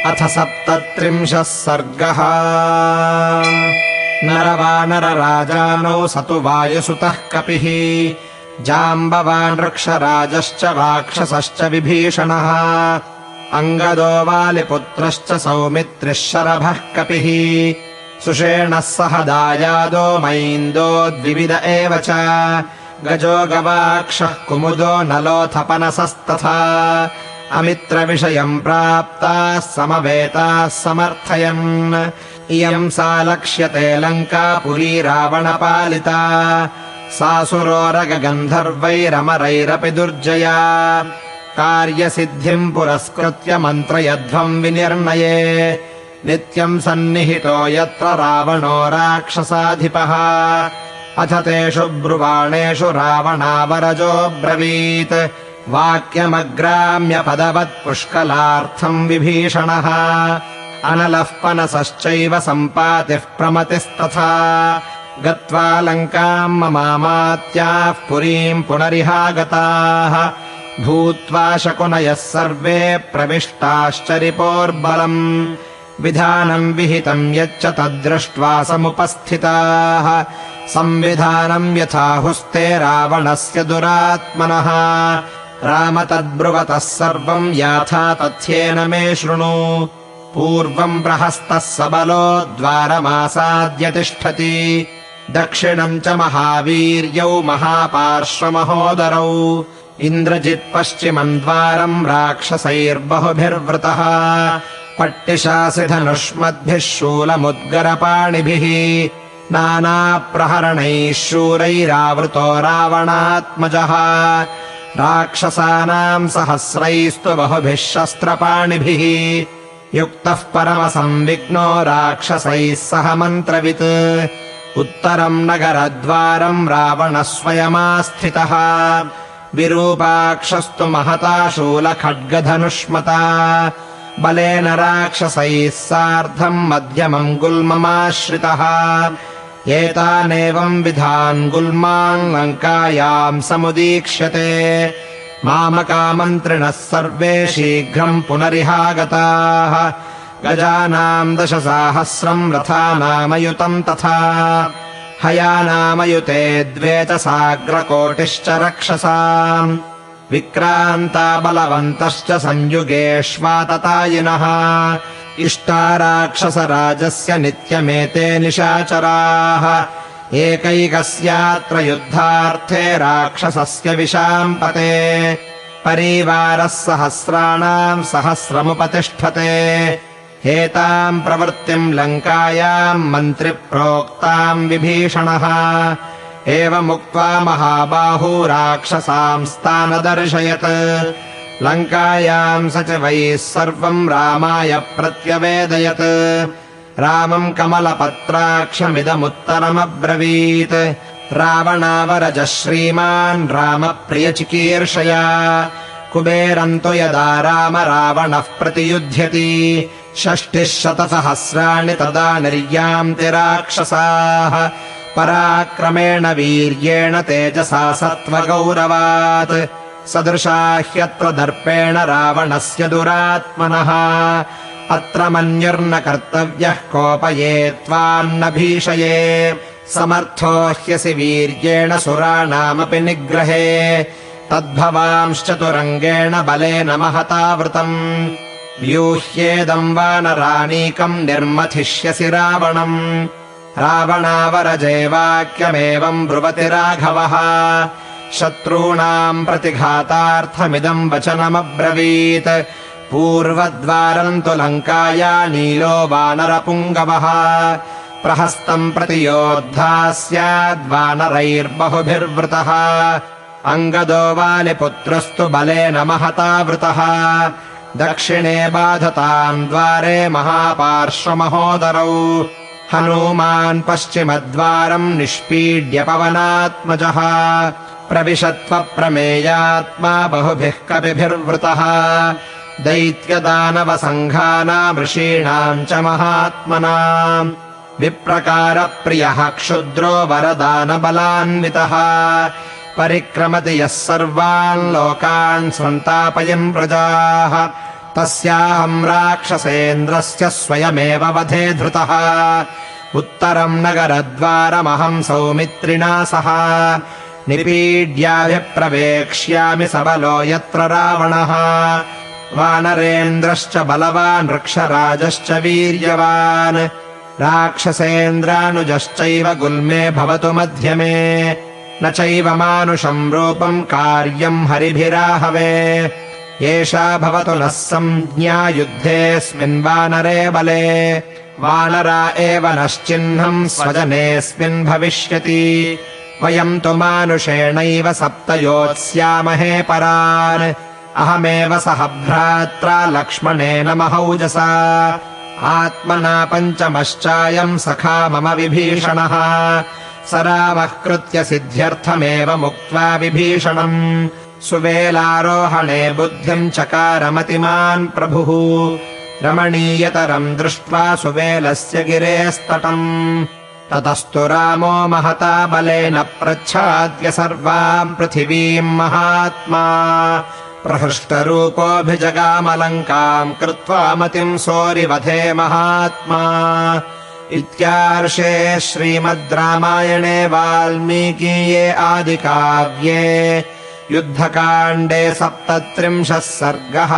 अथ 37 सर्गः। नरवानरराजानौ स तु वायुसुतः कपिः, जाम्बवान् वृक्षराजश्च राक्षसश्च विभीषणः, अङ्गदो वालिपुत्रश्च सौमित्रिः शरभः कपिः, सुषेणः सह दायादो मैन्दो द्विविद एव च, गजो गवाक्षः कुमुदो नलोऽथपनसस्तथा, अमित्रविषयम् प्राप्ताः समवेताः समर्थयन्, इयम् सा लक्ष्यते लङ्का पुरी रावणपालिता, सासुरोरगगन्धर्वैरमरैरपि दुर्जया, कार्यसिद्धिम् पुरस्कृत्य मन्त्रयध्वम् विनिर्णये, नित्यम् सन्निहितो यत्र रावणो राक्षसाधिपः, अथ तेषु ब्रुवाणेषु रावणावरजो ब्रवीत्, वाक्यमग्राम्यपदवत्पुष्कलार्थम् विभीषणः, अनलः पनसश्चैव सम्पातिः प्रमतिस्तथा, गत्वा लङ्काम् ममामात्याः पुरीम् पुनरिहागताः, भूत्वा शकुनयः सर्वे प्रविष्टाश्च रिपोर्बलम्, विधानम् विहितम् यच्च तद्दृष्ट्वा समुपस्थिताः, संविधानम् यथाहुस्ते रावणस्य दुरात्मनः, राम तद्ब्रुवतः सर्वम् याथा तथ्येन मे शृणु, पूर्वम् प्रहस्तः सबलो द्वारमासाद्य तिष्ठति, दक्षिणम् च महावीर्यौ महापार्श्वमहोदरौ, इन्द्रजित्पश्चिमम् द्वारम् राक्षसैर्बहुभिर्वृतः, पट्टिशासिधनुष्मद्भिः शूलमुद्गरपाणिभिः, नानाप्रहरणैः शूरैरावृतो रावणात्मजः, राक्षसानाम् सहस्रैस्तु बहुभिः शस्त्रपाणिभिः, युक्तः परमसंविघ्नो राक्षसैः सह मन्त्रवित्, उत्तरम् नगरद्वारम् रावणः स्वयमास्थितः, विरूपाक्षस्तु महता शूलखड्गधनुष्मता, बलेन राक्षसैः सार्धम् मध्यमम् गुल्ममाश्रितः, एतानेवम् विधान् गुल्मान् लङ्कायाम् समुदीक्ष्यते, मामकामन्त्रिणः सर्वे शीघ्रम् पुनरिहागताः, गजानाम् 10,000 रथानामयुतम् तथा, हयानामयुते 2 च साग्रकोटिश्च रक्षसाम्, विक्रान्ता बलवन्तश्च संयुगेष्वाततायिनः, इष्टा राक्षसराजस्य नित्यमेते निशाचराः, एकैकस्यात्र युद्धार्थे राक्षसस्य विशाम्पते, परिवारः सहस्राणाम् सहस्रमुपतिष्ठते, एताम् प्रवृत्तिम् लङ्कायाम् मन्त्रिप्रोक्ताम् विभीषणः, एवमुक्त्वा महाबाहू राक्षसांस्तानदर्शयत्, लङ्कायाम् सचिवैः सर्वम् रामाय प्रत्यवेदयत्, रामम् कमलपत्राक्षमिदमुत्तरमब्रवीत्, रावणावरजः श्रीमान् रामप्रियचिकीर्षया, कुबेरम् तु यदा राम रावणः प्रतियुध्यति, 60,000 तदा निर्यान्ति राक्षसाः, पराक्रमेण वीर्येण तेजसा सत्त्वगौरवात्, सदृशा ह्यत्र दर्पेण रावणस्य दुरात्मनः, अत्र मन्युर्न कर्तव्यः कोपयेत्त्वान्न भीषये, समर्थो ह्यसि वीर्येण सुराणामपि निग्रहे, तद्भवांश्चतुरङ्गेण बलेन महतावृतम्, व्यूह्येदम् वानरानीकम् निर्मथिष्यसि रावणम्, रावणावरजे वाक्यमेवम् ब्रुवति राघवः, शत्रूणाम् प्रतिघातार्थमिदम् वचनमब्रवीत्, पूर्वद्वारम् तु लङ्काया नीलो वानरपुङ्गवः, प्रहस्तम् प्रति योद्धा स्याद्वानरैर्बहुभिर्वृतः, अङ्गदो वालिपुत्रस्तु बलेन महतावृतः, दक्षिणे बाधताम् द्वारे महापार्श्वमहोदरौ, हनूमान् पश्चिमद्वारम् निष्पीड्य पवनात्मजः, प्रविशत्वप्रमेयात्मा बहुभिः कपिभिर्वृतः, दैत्यदानवसङ्घानामृषीणाम् च महात्मनाम्, विप्रकारप्रियः क्षुद्रो वरदानबलान्वितः, परिक्रमति यः सर्वान् लोकान् सन्तापयन् प्रजाः, तस्याहम् राक्षसेन्द्रस्य स्वयमेव वधे धृतः उत्तरम् नगरद्वारमहम् सौमित्रिणा सह निपीड्याभिप्रवेक्ष्यामि सबलो यत्र रावणः वानरेन्द्रश्च बलवान् वृक्षराजश्च वीर्यवान् राक्षसेन्द्रानुजश्चैव गुल्मे भवतु मध्यमे न चैव मानुषम् रूपम् कार्यम् हरिभिराहवे एषा भवतु नः संज्ञा युद्धेऽस्मिन् वानरे बले वानरा एव नश्चिह्नम् स्वजनेऽस्मिन् भविष्यति वयम् तु मानुषेणैव सप्तयोत्स्यामहे परान् अहमेव सह भ्रात्रा लक्ष्मणेन महौजसा आत्मना पञ्चमश्चायम् सखा मम विभीषणः स रामः कृत्य सिद्ध्यर्थमेव मुक्त्वा विभीषणम् सुवेलारोहणे बुद्धिम् चकारमतिमान् प्रभुः रमणीयतरम् दृष्ट्वा सुवेलस्य गिरेस्तटम् ततस्तु रामो महता बलेन प्रच्छाद्य सर्वाम् पृथिवीम् महात्मा प्रहृष्टरूपोऽभिजगामलङ्काम् कृत्वा मतिम् सोरिवधे महात्मा इत्यार्षे श्रीमद् रामायणे वाल्मीकीये आदिकाव्ये युद्धकाण्डे 37 सर्गः।